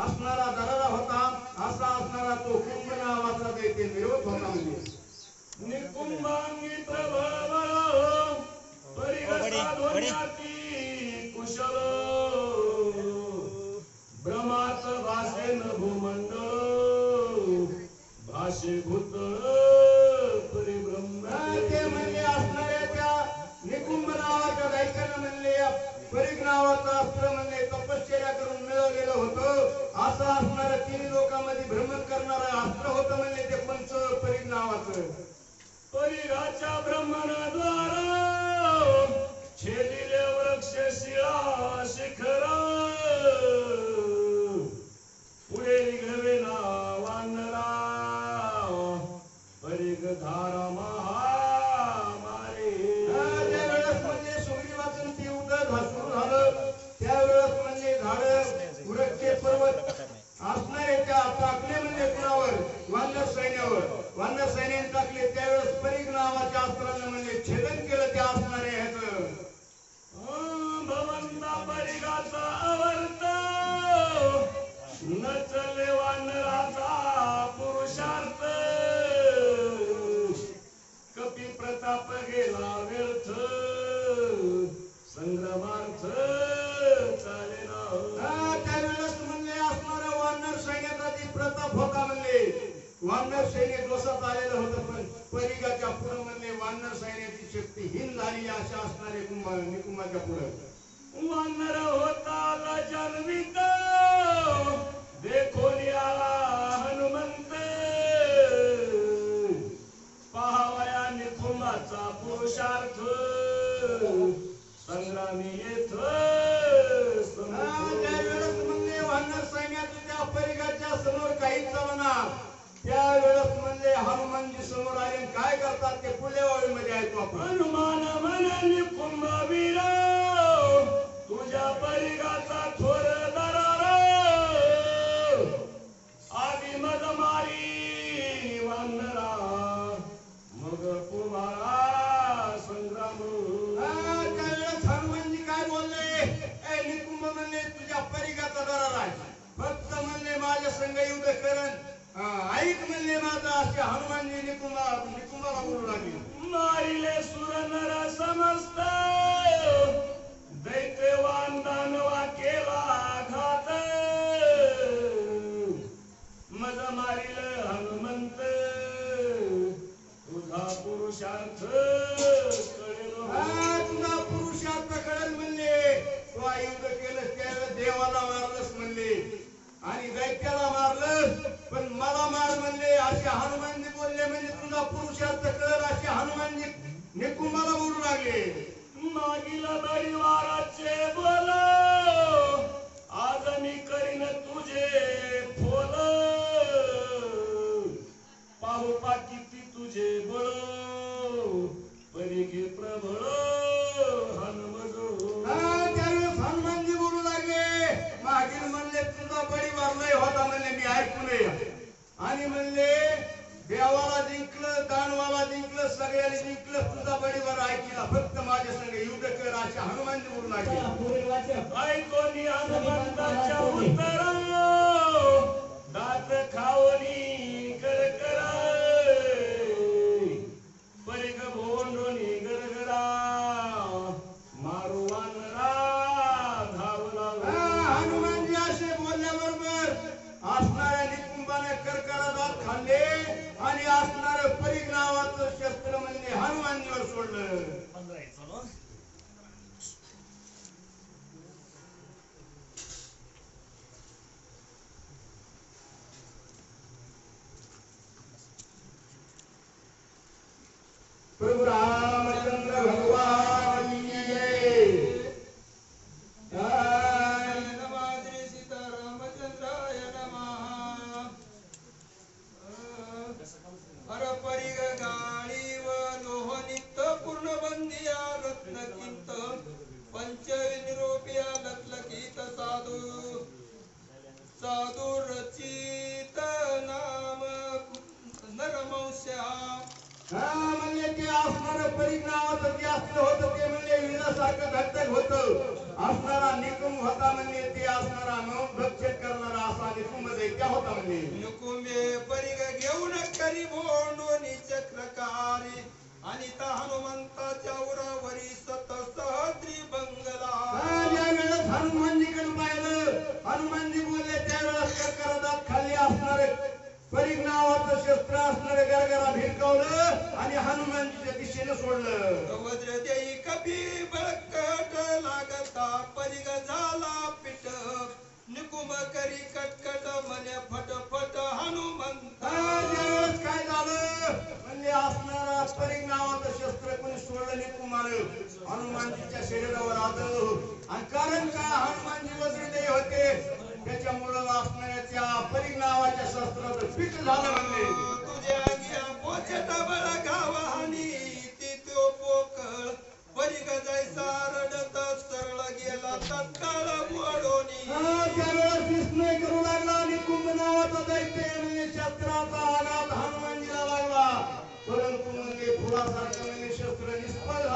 असणारा दरारा होता, असा असणारा तो कुंभ नावाचा दैत्य निरोध होता. म्हणजे निकुंभांगी प्रभव परिगसाधोन्याती कुशल ब्रह्मात भासेन भूमंडळ भाषे भूतळ परिब्रह्म. ते म्हणजे असणाऱ्या त्या निकुंभ नावाच्या दैत्यानं म्हणले परिग नावाचं अस्त्र म्हणले तपश्चर्या करून मिळवलेलं होतं. असं असणारं तिन्ही लोकांमध्ये भ्रमण करणारं अस्त्र होतं म्हणले ते पंच परिग नावाचं. परिघाच्या ब्रह्मणाद्वारा छेदिले वृक्ष शिळा शिखर पुढे निघवे ना वानरा परिघ धारा महामारे. त्यावेळेस म्हणजे सुग्रीवाचं ती उदर सुरू झालं. त्यावेळेस म्हणजे झाड वृक्ष पर्वत असणारे त्या टाकले म्हणजे कुणावर वानर सैन्यावर. वानर सैन्याने टाकले त्यावेळेस परिघ नावाच्या अस्त्रानं म्हणजे छेदन केलं त्या असणारे ह्याचं. भवंता परिघाचा अवर्त नचले वानराचा पुरुषार्थ कपी प्रताप गेला व्यर्थ संग्रामार्थ चाले ना. त्यावेळेस म्हणले असणारा वानर सैन्याचा ती प्रताप होता. म्हणले वानर सैन्य दोषात आलेलं होतं, पण परिघाच्या पुढे म्हणले वानर सैन्याची शक्ती हीन झाली अशा असणारे निकुंभाच्या पुढे. वानर होता जन्मित देखो आला हनुमंत पहावया निकुंभाचा पुरुषार्थ संग्रामी येथ. त्यावेळेस म्हणले वानर सैन्याच्या त्या परिघाच्या समोर काही चालणार. त्यावेळेस म्हणले हनुमानजी समोर आले. काय करतात ते पुढल्या ओळीमध्ये ऐकू आपण. हनुमान म्हणे निकुंभ वीर तुझ्या परिघाचा थोर दरार आधी मज मारी वानरा मग कुमारा संग्राम. त्यावेळेस हनुमानजी काय बोलले. निकुंभ म्हणले तुझ्या परिघाचा दरार आहे, फक्त म्हणले माझ्या संग युद्ध करण ऐक म्हणले माझा. असे हनुमानजी निकुंभाला बोलू लागले. मारिले सुर नर समस्त दैत्यवान दानवा केला घात मज मारिल हनुमंत तुझा पुरुषार्थ कळेल. तुझा पुरुषार्थ कळेल म्हणले. तू युद्ध केलंस त्यावेळेस देवाला मारलंस म्हणले आणि दैत्याला मारलं, पण मला मार म्हणले असे हनुमानजी बोलले. म्हणजे तुझा पुरुषार्थ कळेल असे हनुमानजी निकुंभाला बोलू लागले. मागील परिवाराचे बोल आज मी करीन तुझे फोल पाहू पा किती तुझे बळ परिघे प्रबळ हनुमजो. त्यावेळेस हनुमानजी बोलू लागले. मागील म्हणले तुझा परिवार लय होता म्हणले मी ऐकू नये आणि म्हणले देवाला जिंकलं दानवाला जिंकलं सगळ्याला जिंकलं तुझा परिवार ऐकला, फक्त माझ्या संग युद्ध कर असे हनुमानजी बोलू लागले. ऐकोनी हनुमंताच्या उत्तर दात खावनी करकर परिघ भोंडोनी गरगरा मारू वानरा धावला. हनुमानजी असे बोलल्याबरोबर असणाऱ्या निकुंभाने करकरा दात खाल्ले आणि असणारं परिघ नावाचं शस्त्र म्हणजे हनुमानजीवर सोडलं. प्रभु रामचंद्र भगवान की जय. सीतारामचंद्राय नमः. हर परिग गाळी व लोह नित्य पूर्ण बंदिया रत्नकिंत पंचनिरोपिया लखलखित साधू साधू रचित नाम नरमौष्या. म्हणले ते असणारं परिघ नावाचं जे अस्त्र होतं ते म्हणले विनासारखं धगधग होतं. असणारा निकुंभ होता म्हणले ते असणारा भक्षण करणारा असा मोठा होता म्हणजे नुकुमे परिग घेऊन करी भोंडोनी चक्रकारी आणि त्या हनुमंताच्या उरावरी सत सहद्री बंगला ज्यावेळेस हनुमानजीकडे पाहिलं हनुमानजी बोलले त्यावेळेस कर्करात खाली असणारे परीघ नावाचं शस्त्र असणारे गरगरा भिरकावलं आणि हनुमानजीच्या दिशेने सोडलं. वज्र देई कपी बळकट लागता परिग झाला पिट निकुम करी कटकट म्हणे फटफट हनुमंत ज्यावेळेस काय झालं म्हणजे असणारा परीघ नावाचं शस्त्र कोणी सोडलं निकुमानं हनुमानजीच्या शरीरावर आदळलं आणि कारण का हनुमानजी वज्रदेही होते त्याच्यामुळं असणाऱ्या परीघ नावाच्या शस्त्राचं पीठ झालं म्हणजे तुझ्या अंगी पोचट बळ गावानी ती तो पोकळ परिग जैसा रडत सरळ गेला तत्काळ मोडोनी त्यावेळेस विस्मय करू लागला आणि कुंभ नावाचा दैत्य म्हणजे शस्त्राचा आघात हनुमानजीला लागला परंतु म्हणजे फुलासारखं म्हणजे शस्त्र निष्फळ